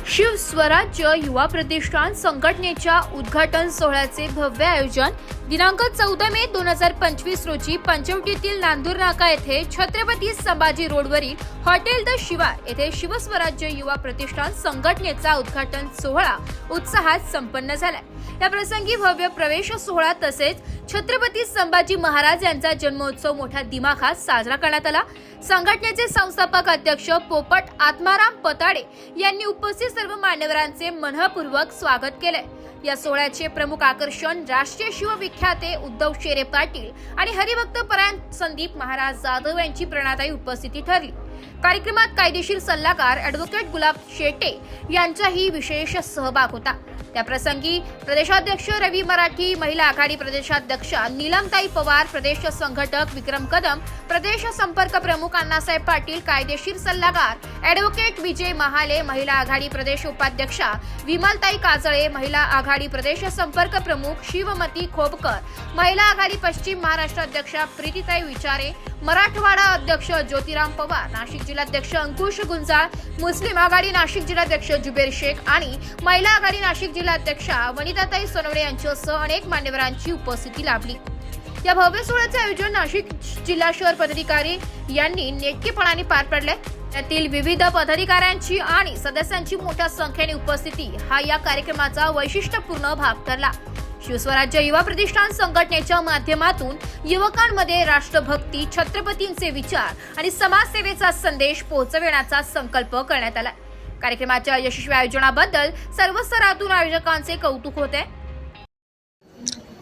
शिवस्वराज्य युवा प्रतिष्ठान संघटनेच्या उद्घाटन सोहळ्याचे भव्य आयोजन दिनांक 14 मे 2025 रोजी पंचवटीतील नांदूर नाका येथे छत्रपती संभाजी रोडवरील हॉटेल द शिवार येथे शिवस्वराज्य युवा प्रतिष्ठान संघटनेचा उद्घाटन सोहळा उत्साहात संपन्न झाला। या प्रसंगी भव्य प्रवेश सोहळा तसेच छत्रपती संभाजी महाराज यांचा जन्मोत्सव मोठ्या दिमाखात साजरा करण्यात आला। संघटनेचे संस्थापक अध्यक्ष पोपट आत्माराम पताडे यांनी उपस्थित सर्व मान्यवरांचे मनःपूर्वक स्वागत केले। या सोहळ्याचे प्रमुख आकर्षण राष्ट्रीय शिवविख्याते उद्धव शेरे पाटील आणि हरिभक्त परायण संदीप महाराज जाधव यांची प्रेरणादायी उपस्थिती ठरली। कार्यक्रमात कायदेशीर सल्लागार ॲडव्होकेट गुलाब शेटे यांचाही विशेष सहभाग होता। त्याप्रसंगी प्रदेशाध्यक्ष रवी मराठी, महिला आघाडी प्रदेशाध्यक्ष नीलमताई पवार, प्रदेश संघटक विक्रम कदम, प्रदेश संपर्क प्रमुख अण्णासाहेब पाटील, कायदेशीर सल्लागार ॲडव्होकेट विजय महाले, महिला आघाडी प्रदेश उपाध्यक्षा विमलताई काजळे, महिला आघाडी प्रदेश संपर्क प्रमुख शिवमती खोपकर, महिला आघाडी पश्चिम महाराष्ट्र अध्यक्षा प्रीतीताई विचारे, मराठवाडा अध्यक्ष ज्योतिराम पवार, नाशिक जिल्हाध्यक्ष अंकुश गुंजाळ, मुस्लिम आघाडी नाशिक जिल्हाध्यक्ष जुबेर शेख आणि महिला आघाडी नाशिक जिल्हाध्यक्षा वनिताताई सोनवणे यांच्यासह अनेक मान्यवरांची उपस्थिती लाभली। या भव्य सोहळ्याचे आयोजन नाशिक जिल्हा शहर पदाधिकारी यांनी नेटकेपणाने पार पडले। यातील विविध पदाधिकाऱ्यांची आणि सदस्यांची मोठ्या संख्येने उपस्थिती हा या कार्यक्रमाचा वैशिष्ट्यपूर्ण भाग ठरला। शिवस्वराज्य युवा प्रतिष्ठान संघटनेच्या माध्यमातून युवकांमध्ये राष्ट्रभक्ती, छत्रपतींचे विचार आणि समाजसेवेचा संदेश पोहोचविण्याचा संकल्प करण्यात आला। कार्यक्रमाच्या यशस्वी आयोजनाबद्दल सर्व स्तरातून आयोजकांचे कौतुक होते।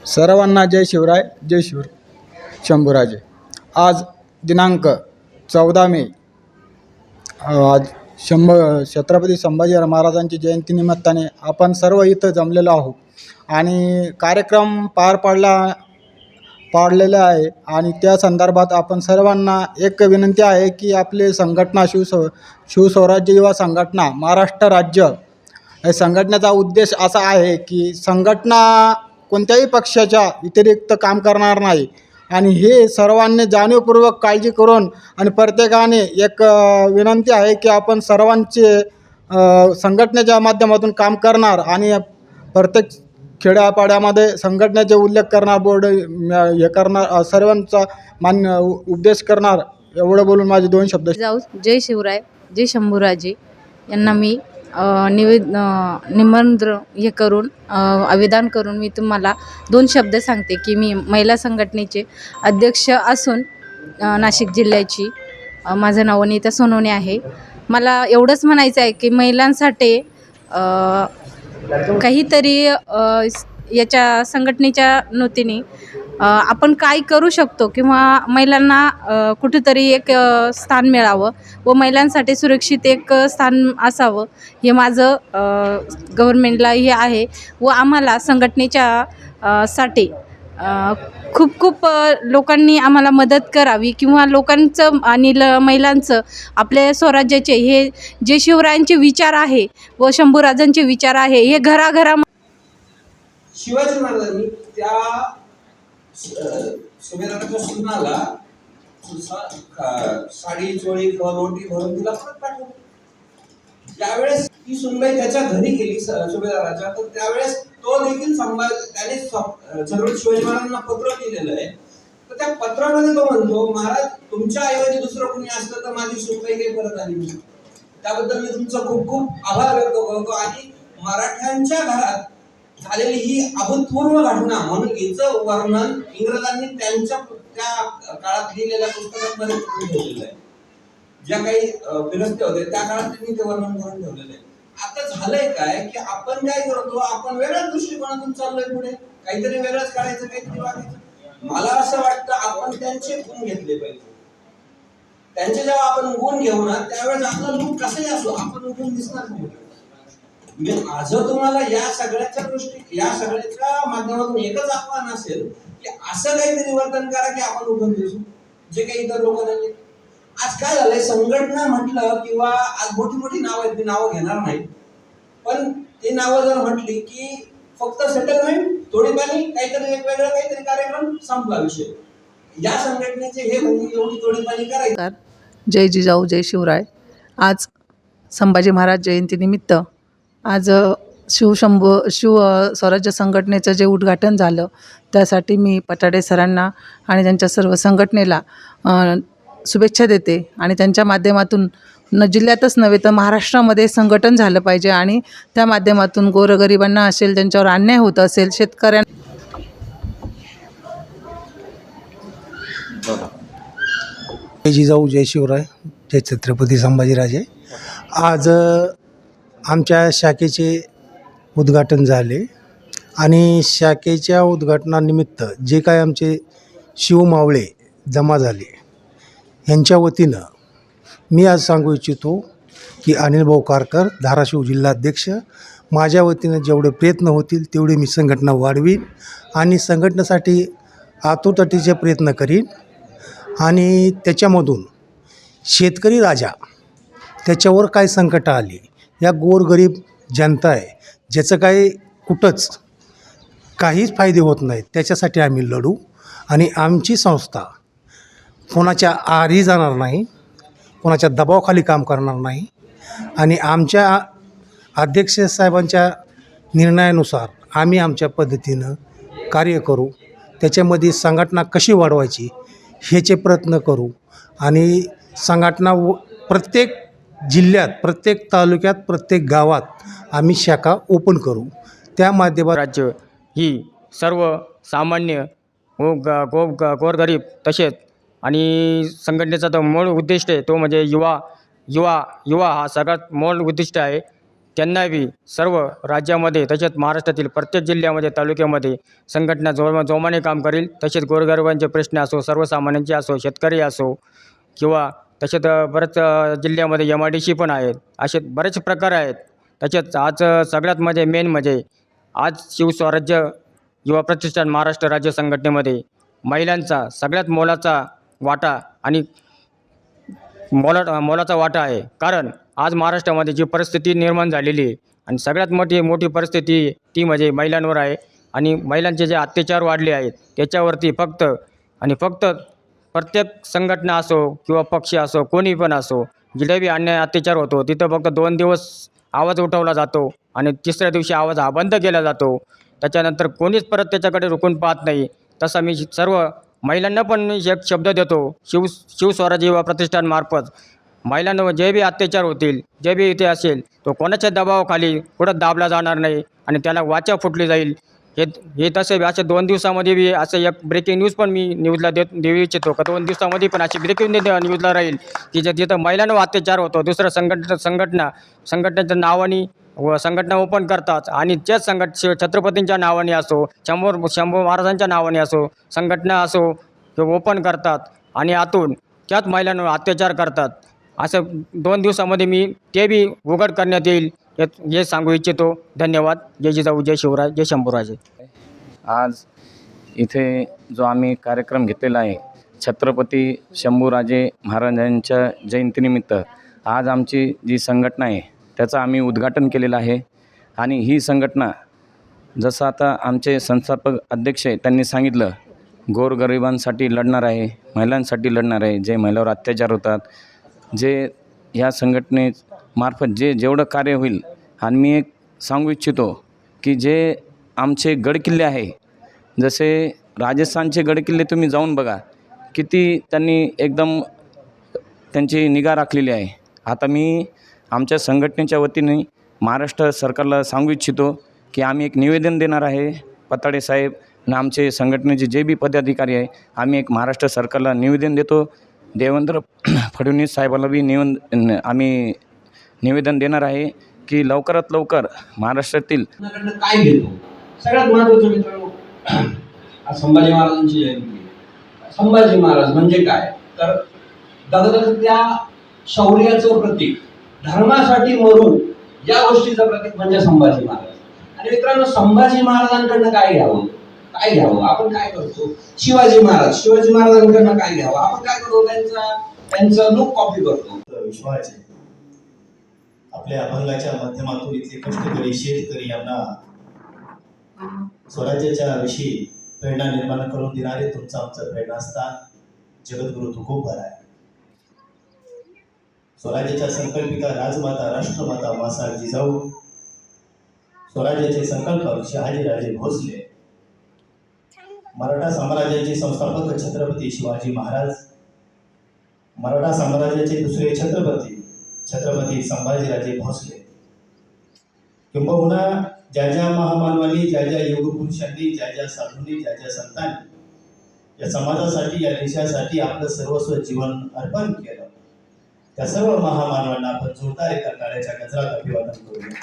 सर्वांना जय शिवराय, जय शिवर शंभूराजे। आज दिनांक 14 मे आज छत्रपती संभाजी महाराजांची जयंती निमित्ताने आपण सर्व इथं जमलेलो आहोत आणि कार्यक्रम पाडलेला आहे आणि त्या संदर्भात आपण सर्वांना एक विनंती आहे की आपले संघटना शिवस्वराज्य युवा संघटना महाराष्ट्र राज्य या संघटनेचा उद्देश असा आहे की संघटना कोणत्याही पक्षाच्या व्यतिरिक्त काम करणार नाही आणि हे सर्वांनी जाणीवपूर्वक काळजी करून आणि प्रत्येकाने एक विनंती आहे की आपण सर्वांचे संघटनेच्या माध्यमातून काम करणार आणि प्रत्येक खेड्यापाड्यामध्ये संघटनेचे उल्लेख करणार, बोर्ड हे करणार, सर्वांचा उपदेश करणार। एवढं बोलून माझे 2 शब्द जाऊ। जय शिवराय, जय शंभूराजे यांना मी निमंत्रण हे करून आवेदन करून मी तुम्हाला 2 शब्द सांगते की मी महिला संघटनेचे अध्यक्ष असून नाशिक जिल्ह्याची माझं नाव वनिता सोनवणे आहे। मला एवढंच म्हणायचं आहे की महिलांसाठी काहीतरी याच्या संघटनेच्या वतीने आपण काय करू शकतो किंवा महिलांना कुठेतरी एक स्थान मिळावं व महिलांसाठी सुरक्षित एक स्थान असावं हे माझं गव्हर्नमेंटला हे आहे व आम्हाला संघटनेच्या साठी खूप लोकांनी आम्हाला मदत करावी किंवा लोकांचं आणि महिलांचं आपल्या स्वराज्याचे हे जे शिवरायांचे विचार आहे व शंभूराजांचे विचार आहे हे घराघरा शिवाजी महाराजांनी त्या सुभेदाराच्या सुनाला साडी चोळी रोटी भरून तिला परत पाठवलं। त्यावेळेस ती सुनबाई त्याच्या घरी गेली सुभेदाराच्या, तर त्यावेळेस तो देखील त्याने छत्रपती शिवाजी महाराजांना पत्र लिहिलेलं आहे। तर त्या पत्रामध्ये तो म्हणतो, महाराज तुमच्या ऐवजी दुसरं कोणी असतं तर माझी सुनबाई काही परत आली नाही। त्याबद्दल मी तुमचा खूप आभार व्यक्त करतो आणि मराठ्यांच्या घरात झालेली ही अभूतपूर्व घटना म्हणून हिचं वर्णन इंग्रजांनी त्यांच्या त्या काळात लिहिलेल्या पुस्तकांमध्ये करून ठेवलेलं आहे। ज्या काही फिरस्ते होते त्या काळात त्यांनी ते वर्णन करून ठेवलेलं आहे। आता झालंय काय की आपण काय करतो, आपण वेगळ्याच दृष्टिकोनातून चाललोय पुढे, काहीतरी वेगळंच करायचं, काहीतरी वागायचं। मला असं वाटतं आपण त्यांचे गुण घेतले पाहिजे। त्यांचे जेव्हा आपण गुण घेऊ ना त्यावेळेस आपला लूक कसंही असो आपण उठून दिसणार नाही। मी माझं तुम्हाला या सगळ्याच्या माध्यमातून एकच आव्हान असेल की असं काहीतरी वर्तन करा की आपण उठून दिसू, जे काही इतर लोक नाही। आज काय झालंय, संघटना म्हटलं किंवा आज मोठी नावं आहेत, ती नावं घेणार नाही, पण ती नावं जर म्हटली की फक्त सेटलमेंट, तोडीपाणी, काहीतरी वेगवेगळं काहीतरी कार्यक्रम, संपला विषय। या संघटनेचे हे म्हणजे एवढी तोडीपाणी करायचं। जय जिजाऊ, जय शिवराय। आज संभाजी महाराज जयंतीनिमित्त आज शिव स्वराज्य संघटनेचं जे उद्घाटन झालं त्यासाठी मी पटाडे सरांना आणि त्यांच्या सर्व संघटनेला शुभेच्छा देते आणि त्यांच्या माध्यमातून जिल्ह्यातच नव्हे तर महाराष्ट्रामध्ये संघटन झालं पाहिजे आणि त्या माध्यमातून गोरगरिबांना असेल, ज्यांच्यावर अन्याय होत असेल, शेतकऱ्यांना जय जिजाऊ, जय शिवराय, जय छत्रपती संभाजीराजे. आज आमच्या शाखेचे उद्घाटन झाले आणि शाखेच्या उद्घाटनानिमित्त जे काय आमचे शिवमावळे जमा झाले यांच्या वतीनं मी आज सांगू इच्छितो की अनिल भाऊ कारकर, धाराशिव जिल्हाध्यक्ष, माझ्या वतीनं जेवढे प्रयत्न होतील तेवढे मी संघटना वाढवीन आणि संघटनेसाठी आतोतटीचे प्रयत्न करीन आणि त्याच्यामधून शेतकरी राजा त्याच्यावर काय संकट आली, या गोरगरीब जनता आहे ज्याचं काही कुठंच काहीच फायदे होत नाहीत, त्याच्यासाठी आम्ही लढू आणि आमची संस्था कोणाच्या आहारी जाणार नाही, कोणाच्या दबावाखाली काम करणार नाही आणि आमच्या अध्यक्ष साहेबांच्या निर्णयानुसार आम्ही आमच्या पद्धतीनं कार्य करू. त्याच्यामध्ये संघटना कशी वाढवायची ह्याचे प्रयत्न करू आणि संघटना प्रत्येक जिल्ह्यात, प्रत्येक तालुक्यात, प्रत्येक गावात आम्ही शाखा ओपन करू. त्या माध्यमात राज्य ही सर्व सामान्य गोरगरीब तसेच आणि संघटनेचा तो मूळ उद्दिष्ट आहे तो म्हणजे युवा हा सगळ्यात मूळ उद्दिष्ट आहे. त्यांना बी सर्व राज्यामध्ये तसेच महाराष्ट्रातील प्रत्येक जिल्ह्यामध्ये, तालुक्यामध्ये संघटना जोमाने काम करील. तसेच गोरगरिबांचे प्रश्न असो, सर्वसामान्यांचे असो, शेतकरी असो किंवा तसेच बरेच जिल्ह्यामध्ये MIDC पण आहेत, असे बरेच प्रकार आहेत. तसेच आज सगळ्यात मेन म्हणजे आज शिवस्वराज्य युवा प्रतिष्ठान महाराष्ट्र राज्य संघटनेमध्ये महिलांचा सगळ्यात मोलाचा वाटा आणि मोलाचा वाटा आहे. कारण आज महाराष्ट्रामध्ये जी परिस्थिती निर्माण झालेली आहे आणि सगळ्यात मोठी परिस्थिती ती म्हणजे महिलांवर आहे आणि महिलांचे जे अत्याचार वाढले आहेत त्याच्यावरती फक्त प्रत्येक संघटना असो किंवा पक्ष असो, कोणी पण असो, जिथे बी अन्याय अत्याचार होतो तिथं फक्त 2 दिवस आवाज उठवला जातो आणि तिसऱ्या दिवशी आवाज हा बंद केला जातो. त्याच्यानंतर कोणीच परत त्याच्याकडे रुकून पाहत नाही. तसा मी सर्व महिलांना पण एक शब्द देतो, शिवस्वराज्य युवा प्रतिष्ठानमार्फत महिलांवर जे बी अत्याचार होतील, जे बी इथे असेल, तो कोणाच्या दबावाखाली कुठं दाबला जाणार नाही आणि त्याला वाचा फुटली जाईल. हे तसे असे 2 दिवसामध्ये बी असं एक ब्रेकिंग न्यूज पण मी न्यूजला देऊ इच्छितो का 2 दिवसामध्ये पण अशी ब्रेकिंग न्यूजला राहील की जिथं महिलांवर अत्याचार होतो, दुसरं संघटनेच्या नावाने व संघटना ओपन करतात आणि त्याच छत्रपतींच्या नावाने असो, शंभू महाराजांच्या नावाने असो, संघटना असो किंवा ओपन करतात आणि आतून त्याच महिलांवर अत्याचार करतात. असं 2 दिवसामध्ये मी ते बी उघड करण्यात येईल हे सांगू इच्छितो. धन्यवाद. जय जिजाऊ, जय शिवराय, जय शंभूराजे. आज इथे जो आम्ही कार्यक्रम घेतलेला आहे छत्रपती शंभूराजे महाराजांच्या जयंतीनिमित्त, आज आमची जी संघटना आहे त्याचं आम्ही उद्घाटन केलेलं आहे आणि ही संघटना जसं आता आमचे संस्थापक अध्यक्ष आहे त्यांनी सांगितलं, गोरगरिबांसाठी लढणार आहे, महिलांसाठी लढणार आहे, जे महिलांवर अत्याचार होतात, जे ह्या संघटनेमार्फत जेवढं कार्य होईल. आणि मी एक सांगू इच्छितो की जे आमचे गडकिल्ले आहे, जसे राजस्थानचे गडकिल्ले तुम्ही जाऊन बघा, किती त्यांनी एकदम त्यांची निगा राखलेली आहे. आता मी आमच्या संघटनेच्या वतीने महाराष्ट्र सरकारला सांगू इच्छितो की आम्ही एक निवेदन देणार आहे. पताडे साहेब आणि आमचे संघटनेचे जे बी पदाधिकारी आहे, आम्ही एक महाराष्ट्र सरकारला निवेदन देतो. देवेंद्र फडणवीस साहेबाला बी आम्ही निवेदन देणार आहे की लवकरात लवकर महाराष्ट्रातील काय घेतो. सगळ्यात महत्त्वाचं मित्रांनो, आज संभाजी महाराजांची जयंती. संभाजी महाराज म्हणजे काय तर दगदग त्या शौर्याचं प्रतीक, धर्मासाठी मरू या गोष्टीचं प्रतीक म्हणजे संभाजी महाराज. आणि मित्रांनो, संभाजी महाराजांकडनं काय घ्यावं, आपण काय करतो. शिवाजी महाराजांकडनं काय घ्यावं, आपण काय करतो, त्यांचं लुक कॉपी करतो. विश्वास आहे आपल्या अभंगाच्या माध्यमातून इथले कष्टकरी शेतकरी यांना स्वराज्याच्या विषयी प्रेरणा निर्माण करून देणारे तुमचं आमचं प्रेरणास्थान जगद्गुरु तुकोबा आहे. स्वराज्याच्या संकल्पिका राजमाता, राष्ट्रमाता मासा जिजाऊ स्वराज्याचे संकल्पक शहाजीराजे भोसले, मराठा साम्राज्याचे संस्थापक छत्रपती शिवाजी महाराज, मराठा साम्राज्याचे दुसरे छत्रपती छत्रपती संभाजीराजे भोसले, किंबहुना ज्या ज्या महामानवांनी, ज्या ज्या योगपुरुषांनी, ज्या ज्या साधूंनी, ज्या ज्या संतांनी या समाजासाठी, या देशासाठी आपलं सर्वस्व जीवन अर्पण केलं, त्या सर्व महामानवांना आपण जोरदार एका टाळ्याच्या गजरात अभिवादन करूया.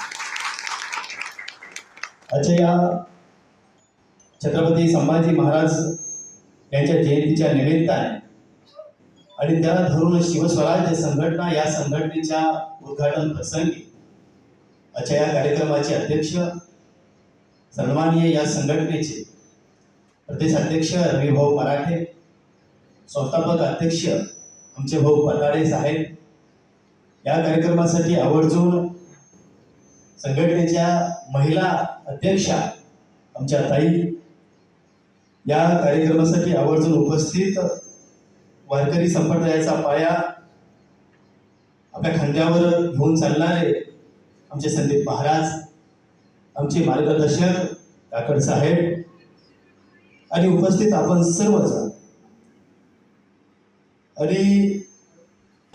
आजच्या या छत्रपती संभाजी महाराज यांच्या जयंतीच्या निमित्ताने आणि त्याला धरून शिवस्वराज्य संघटना या संघटनेच्या उद्घाटन प्रसंगी आजच्या या कार्यक्रमाचे अध्यक्ष, सन्माननीय या संघटनेचे प्रदेश अध्यक्ष रविभाऊ मराठे, संस्थापक अध्यक्ष आमचे भाऊ पताडे साहेब, या कार्यक्रमासाठी आवर्जून संघटनेच्या महिला अध्यक्षा आमच्या ताई, या कार्यक्रमासाठी आवर्जून उपस्थित वारकरी संप्रदायाचा पाया आपल्या खांद्यावर घेऊन चालणारे आमचे संदीप महाराज, आमचे मार्गदर्शक काकड साहेब आणि उपस्थित आपण सर्वजण. आणि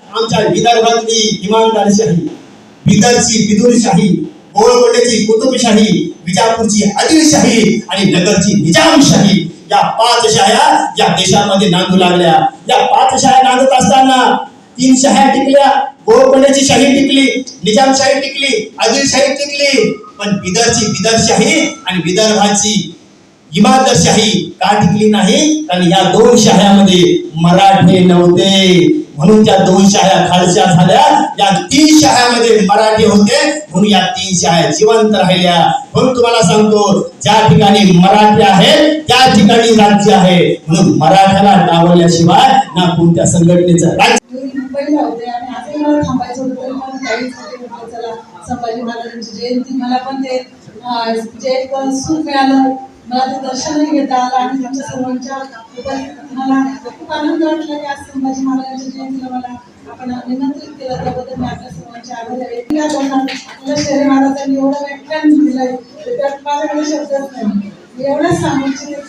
आमच्या विदर्भातली इमानदारशाही, बिदरची बिदुरशाही, गोळकोंड्याची कुतुबशाही, विजापूरची आदिलशाही आणि नगरची निजामशाही, या 5 शाह्या या देशामध्ये नांदू लागल्या. या 5 शाह्या नांदत असताना 3 शाह्या टिकल्या. गोळकोंड्याची शाही टिकली, निजामशाही टिकली, आदिलशाही टिकली, पण बिदरची बिदरशाही आणि विदर्भाची इमादशाही का टिकली नाही? कारण या 2 शाह्यामध्ये मराठे नव्हते, म्हणून त्या 2 शाह्या खालच्या झाल्या. या 3 शाह्यामध्ये मराठी होते, म्हणून या 3 शाह्या जिवंत राहिल्या. म्हणून तुम्हाला सांगतो, ज्या ठिकाणी मराठी आहे त्या ठिकाणी राज्य आहे. म्हणून मराठ्याला डावलल्याशिवाय ना कोणत्या संघटनेचं राज्य. मुंबईला होते आणि आजही मला थांबायचं होतं, तरी पण काहीच नाही. चला संभाजी महाराजांची जयंती, मला पण ते जे एक सुख मिळालं, मला ते दर्शनही घेता आलं आणि त्यांच्या सर्वांच्या मला खूप आनंद वाटला की आज संभाजी महाराजांच्या जयंतीला मला आपण निमंत्रित केलं, त्याबद्दल मी आपल्या सर्वांचे आभारी आहे. आपल्या शेरे महाराजांनी एवढं व्याख्यान दिलंय, त्यात माझ्याकडे शब्दच नाही. एवढंच सांगू इच्छिते,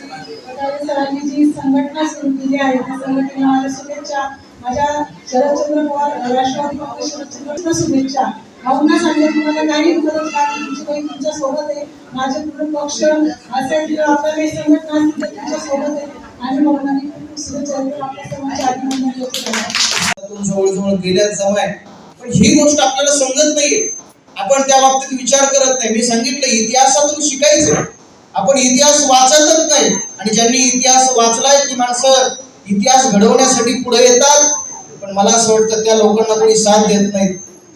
सरांनी जी संघटना सुरू केली आहे त्या संघटनेला माझ्या शुभेच्छा. माझ्या शरदचंद्र पवार राष्ट्रवादी काँग्रेस शरदचंद्र शुभेच्छा. भावना सांगते तुम्हाला काही मदत लागली, तुमची काही तुमच्या सोबत आहे. माझे पूर्ण पक्ष असेल किंवा आपल्या काही संघटना असतील तर तुमच्या सोबत आहे आणि भावनाने खूप शुभेच्छा देतो. आपल्या सर्वांचे अभिनंदन करतो. जवळजवळ गेल्याच जमाय, पण ही गोष्ट आपल्याला समजत नाहीये. आपण त्या बाबतीत विचार करत नाही. मी सांगितलं, इतिहासातून शिकायचं. आपण इतिहास वाचतच नाही आणि ज्यांनी इतिहास वाचलाय ती माणसं इतिहास घडवण्यासाठी पुढे येतात, पण मला असं वाटतं त्या लोकांना कोणी साथ देत नाहीत.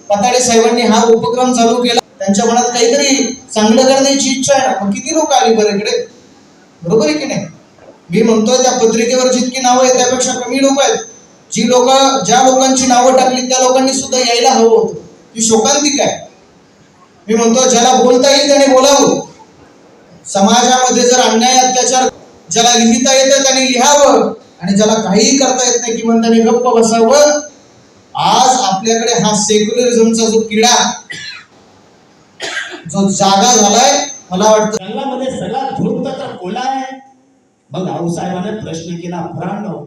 पताडे साहेबांनी हा उपक्रम चालू केला, त्यांच्या मनात काहीतरी चांगलं करण्याची इच्छा आहे ना. मग किती लोक आली बरं इकडे, बरोबर आहे की नाही? मी म्हणतोय त्या पत्रिकेवर जितकी नावं आहेत त्यापेक्षा कमी लोक आहेत. ज्या लोकांची नावं टाकली त्या लोकांनी सुद्धा यायला हवं होतं. ही शोकांतिक आहे. मी म्हणतो, ज्याला बोलता येईल त्याने बोलावं. समाजामध्ये जर अन्याय अत्याचार ज्याला लिहिता येतं त्याने लिहावं आणि ज्याला काहीही करता येत नाही किंवा त्याने गप्प बसावं. आज आपल्याकडे हा सेक्युलरिझमचा जो किडा जो जागा झालाय, मला वाटतं जंगलामध्ये सगळा धूळपत्र कोला आहे. मग आऊसाहेबांना प्रश्न केला, फरांनो,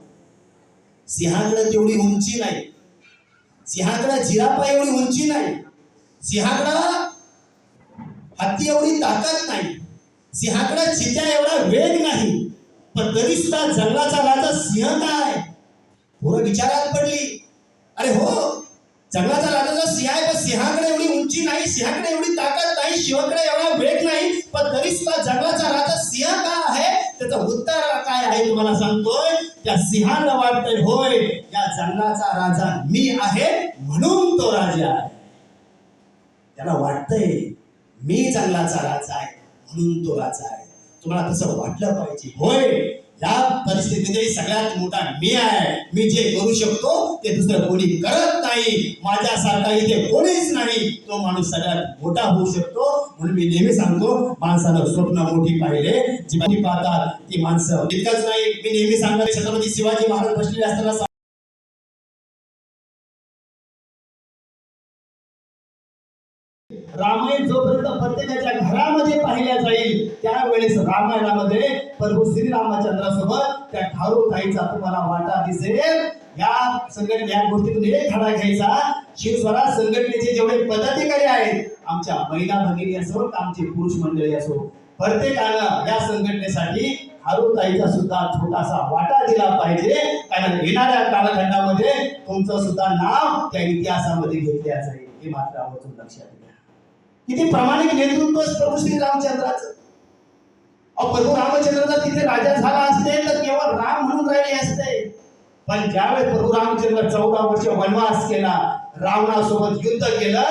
सिंहाकडे तेवढी उंची नाही, सिंहाकडे जिराफा एवढी उंची नाही, सिंहाकडे हत्ती एवढी ताकद नाही, सिंहाकडे चित्या एवढा वेग नाही, पण तरी सुद्धा जंगलाचा राजा सिंह काय? पोरं विचारात पडली. अरे हो, जंगलाचा राजा सिंह आहे, पण सिंहाकडे एवढी उंची नाही, सिंहाकडे एवढी ताकद नाही, शिवाकडे एवढा वेग नाही, पण तरी सुद्धा जंगलाचा राजा सिंह का आहे? त्याचं उत्तर काय आहे तुम्हाला सांगतोय. त्या सिंहाला वाटतंय, होय या जंगलाचा राजा मी आहे म्हणून तो राजा आहे. त्याला वाटतंय मी जंगलाचा राजा आहे म्हणून तो राजा आहे. तुम्हाला तसं वाटलं पाहिजे. होय, या परिस्थितीमध्ये सगळ्यात मोठा मी आहे. मी जे करू शकतो ते दुसरं कोणी करत नाही. माझ्यासारखा इथे कोणीच नाही. तो माणूस सगळ्यात मोठा होऊ शकतो. म्हणून मी नेहमी सांगतो, माणसानं स्वप्न मोठी पाहिले, जी मोठी पाहतात ती माणसं. इतकंच नाही, मी नेहमी सांगतो, छत्रपती शिवाजी महाराज बसलेले असताना रामायण जोपर्यंत प्रत्येकाच्या घरामध्ये पाहिल्या जाईल त्यावेळेस रामायणामध्ये प्रभू श्रीरामचंद्रासोबत त्या ठाऊरताईचा तुम्हाला वाटा दिसेल. या गोष्टीतून एक धडा घ्यायचा. शिवस्वराज संघटनेचे जेवढे पदाधिकारी आहेत, आमच्या महिला भगिनी असो, आमचे पुरुष मंडळी असो, प्रत्येकानं या संघटनेसाठी ठाऊरताईचा सुद्धा छोटासा वाटा दिला पाहिजे. कारण येणाऱ्या कालखंडामध्ये तुमचं सुद्धा नाव त्या इतिहासामध्ये घेतल्या जाईल. हे मात्र आवर्जून लक्षात घ्या. किती प्रामाणिक नेतृत्व प्रभू श्री रामचंद्राचं. प्रभू रामचंद्राचा तिथे राजा झाला असते तर केवळ राम म्हणून राहिले असते. पण ज्यावेळेस प्रभू रामचंद्र 14 वर्ष वनवास केला, रावणासोबत युद्ध केलं,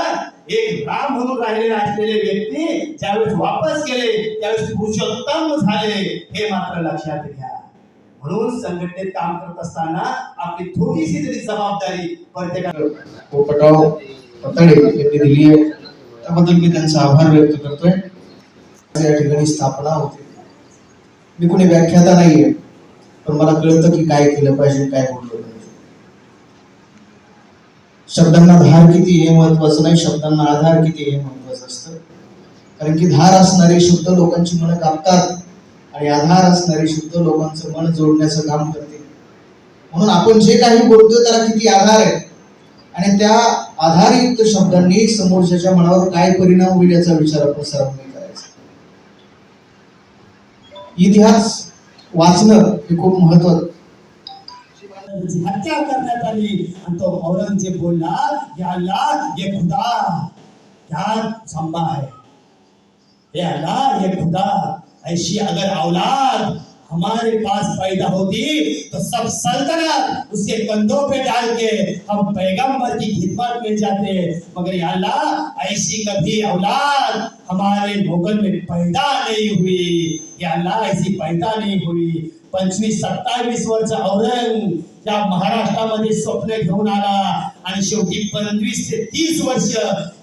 एक राम म्हणून राहिलेले असलेले व्यक्ती ज्यावेळेस वापस गेले त्यावेळेस पुरुषोत्तम झाले. हे मात्र लक्षात घ्या. म्हणून संघटनेत काम करत असताना आपली थोडीशी तरी जबाबदारी प्रत्येकाला पोपटराव पताडे यांनी दिली आहे, त्याबद्दल मी त्यांचा आभार व्यक्त करतोय. या ठिकाणी स्थापना होते. मी कोणी व्याख्याता नाहीये, पण मला कळतं की काय केलं पाहिजे, काय बोललं पाहिजे. शब्दांना धार किती हे महत्वाचं नाही, शब्दांना आधार किती हे महत्वाचं असतं. कारण की धार असणारे शब्द लोकांची मनं कापतात आणि आधार असणारे शब्द लोकांचं मन जोडण्याचं काम करते. म्हणून आपण जे काही बोलतोय त्याला किती आधार आहे आणि त्या आधारयुक्त शब्दांनी समोरच्याच्या मनावर काय परिणाम होईल याचा विचार आपण सर्वांनी करायचा. इतिहास वाचणं हे खूप महत्वाचं. हत्या करण्यात आली आणि तो औरंगजेब बोलला, या अल्लाह ये खुदा क्या संभा है, ये अल्लाह ये खुदा, ऐसी अगर औलाद हमारे पास पैदा होती तो सब सल्तनत उसके कंधों पे डाल के हम पैगंबर की खिदमत में जाते, मगर या अल्लाह ऐसी कभी औलाद हमारे मुगल में पैदा नहीं हुई. या अल्लाह ऐसी पैदा नहीं हुई. 25-27 वर्ष औरंग या महाराष्ट्रामध्ये स्वप्न घेऊन आला आणि शेवटी 25 ते 30 वर्ष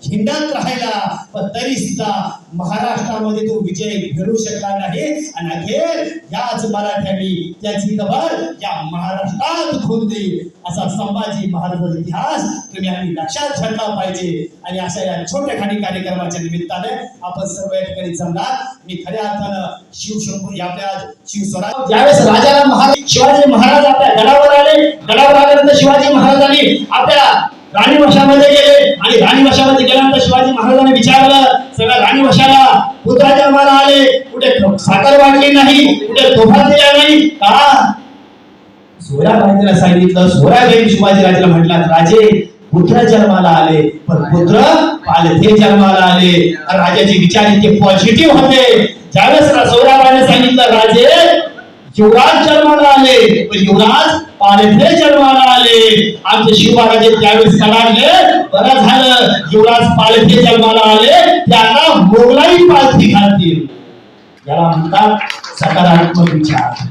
हिंडत राहिला, पण तरी सुद्धा महाराष्ट्रामध्ये तो विजय मिळवू शकला नाही. आणि अखेर याच मराठ्यांनी त्याची कबर या महाराष्ट्रात खोदली. असा संभाजी महाराजांचा इतिहास तुम्ही आम्ही लक्षात ठेवला पाहिजे. आणि अशा या छोट्याखानी कार्यक्रमाच्या निमित्ताने आपण सर्व या ठिकाणी जमला. मी खऱ्या अर्थानं शिवशंभू या आपल्या शिवस्वराज ज्यावेळेस राजाराम महाराज शिवाजी महाराज आपल्या गडावर आले, गडावर आल्यानंतर शिवाजी महाराजांनी आपल्या राणीवशामध्ये गेले आणि राणीवशामध्ये गेल्यानंतर शिवाजी महाराजांनी विचारलं, सगळ्या राणीवशाला पुत्र जन्माला आले, कुठे साखर वाटली नाही, कुठे तोफा दिल्या नाही का? सोयराबाईला सांगितलं. सोयराबाई शिवाजीराजाला म्हटलं, राजे पुत्र जन्माला आले, पण पुत्र पालथे जन्माला आले. राजाचे विचार इतके पॉझिटिव्ह होते. ज्यावेळेस सोयराबाईने सांगितलं, राजे युवराज जन्माला आले, पण युवराज पालथे जन्माला आले. आमचे शिवराजे त्यावेळेस कडाडले, बरं झालं युवराज पालथे जन्माला आले, त्यांना मोगलाई पालथी घालतील. याला म्हणतात सकारात्मक विचार.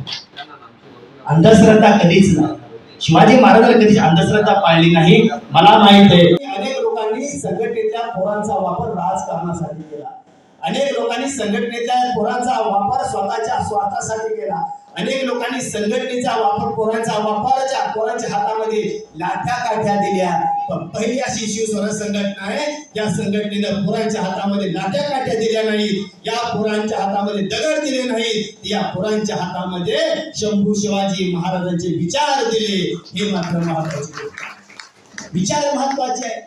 अंधश्रद्धा कधीच नाही. शिवाजी महाराजांनी कधीच अंधश्रद्धा पाळली नाही. मला माहित आहे अनेक लोकांनी संघटनेच्या पोरांचा वापर राजकारणासाठी केला. अनेक लोकांनी संघटनेच्या पोरांचा वापर स्वतःच्या स्वार्थासाठी केला. अनेक लोकांनी संघटनेचा वापर पोरांच्या हातामध्ये लाठ्या काठ्या दिल्या. पण पहिली अशी शिवस्वराज संघटना आहे, या संघटनेनं पोरांच्या हातामध्ये लाठ्या काठ्या दिल्या नाही, या पोरांच्या हातामध्ये दगड दिले नाही, या पोरांच्या हातामध्ये शंभू शिवाजी महाराजांचे विचार दिले. हे मात्र महत्वाचे विचार महत्वाचे आहे.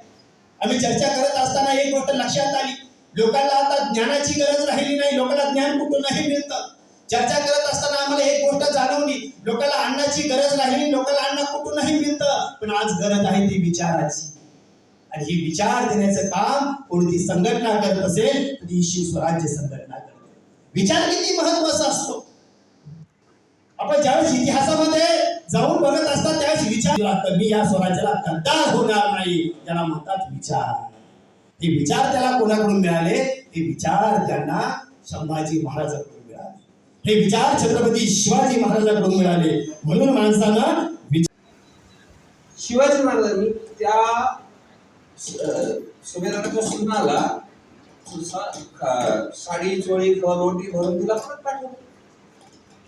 आम्ही चर्चा करत असताना एक गोष्ट लक्षात आली, लोकांना आता ज्ञानाची गरज राहिली नाही. लोकांना ज्ञान कुठूनही मिळतं. चर्चा करत असताना आम्हाला एक गोष्ट जाणवली, लोकांना अन्नाची गरज राहिली, लोकांना अन्न कुठूनही मिळतं, पण आज गरज आहे ती विचाराची. आणि ही विचार देण्याचं काम कोणती संघटना करत असेल तर ती शिवस्वराज्य संघटना करते. विचार किती महत्वाचा असतो. आपण ज्यावेळेस इतिहासामध्ये जाऊन बघत असतात त्यावेळेस विचार, मी या स्वराज्याला गद्दार होणार नाही, त्याला म्हणतात विचार. हे विचार त्याला कोणाकडून मिळाले? हे विचार त्यांना संभाजी महाराजांकडून मिळाले. हे विचार छत्रपती शिवाजी महाराजांकडून मिळाले. म्हणून माणसानं शिवाजी महाराजांनी त्या सुभेदाराच्या सुनाला साडी चोळी रोटी भरून तिला परत पाठवली.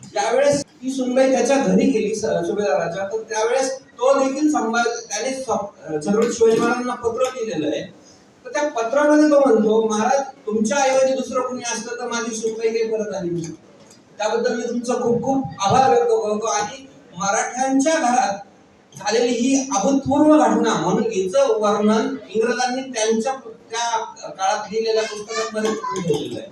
ज्यावेळेस ती सुनबाई त्याच्या घरी गेली सुभेदाराच्या, तर त्यावेळेस तो देखील त्याने छत्रपती शिवाजी महाराजांना पत्र लिहिलेलं आहे. तर त्या पत्रामध्ये तो म्हणतो, महाराज तुमच्या ऐवजी दुसरं कोणी असतं तर माझी सुनबाई काही परत आली नाही. त्याबद्दल मी तुमचा खूप खूप आभार व्यक्त करतो. आणि मराठ्यांच्या घरात झालेली ही अभूतपूर्व घटना म्हणून हिचं वर्णन इंग्रजांनी त्यांच्या त्या काळात लिहिलेल्या पुस्तकांमध्ये करून ठेवलेलं आहे.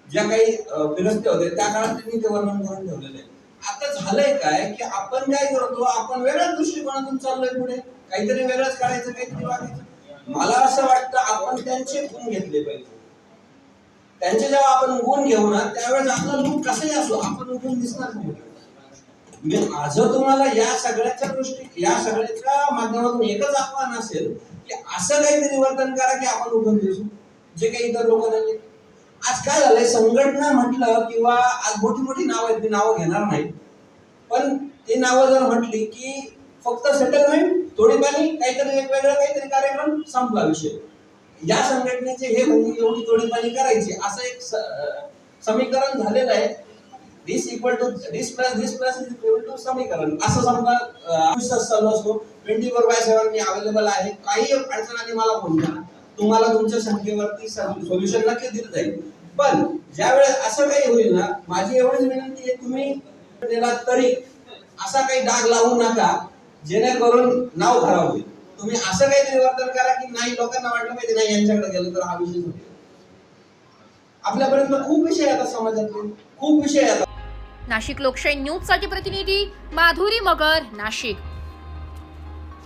ज्या काही फिरस्ते होते त्या काळात त्यांनी ते वर्णन करून ठेवलेलं आहे. आता झालंय काय की आपण काय करतो, आपण वेगळ्याच दृष्टिकोनातून चाललोय पुढे, काहीतरी वेगळंच करायचं, काहीतरी वागायचं. मला असं वाटतं आपण त्यांचे गुण घेतले पाहिजे. त्यांचे जेव्हा आपण गुण घेऊ ना त्यावेळेस आपला लूक कसंही असो आपण उठून दिसणार नाही. मी आज तुम्हाला या सगळ्याच्या माध्यमातून एकच आव्हान असेल की असं काहीतरी वर्तन करा की आपण उठून दिसू, जे काही इतर लोक नाही. आज काय झालंय, संघटना म्हटलं किंवा आज मोठी मोठी नावं आहेत, ती नावं घेणार नाही, पण ती नावं जर म्हटली की फक्त सेटलमेंट, तोडीपाणी, काहीतरी एक वेगळं काहीतरी कार्यक्रम, संपला विषय. या संघटनेचे हे म्हणजे एवढी तोडीपाणी करायची असं एक समीकरण झालेलं आहे. This equal to this plus is equal to समीकरण असं समजा चालू असतो. 24/7 मी अवेलेबल आहे. काही अडचण आली मला फोन करा, तुम्हाला तुमच्या संख्येवरती सोल्युशन नक्की दिलं जाईल. पण ज्यावेळेस असं काही होईल ना, माझी एवढीच विनंती आहे, तुम्ही त्याला तरी असा काही डाग लावू नका जेणेकरून नाव खराब होईल. तुम्ही असं काहीतरी वर्तन करा की नाही लोकांना वाटलं पाहिजे नाही यांच्याकडे गेलं तर हा विषय होईल. आपल्यापर्यंत खूप विषय आता समाजातले, खूप विषय आता. नाशिक लोकशाही न्यूज साठी प्रतिनिधी माधुरी मगर, नाशिक.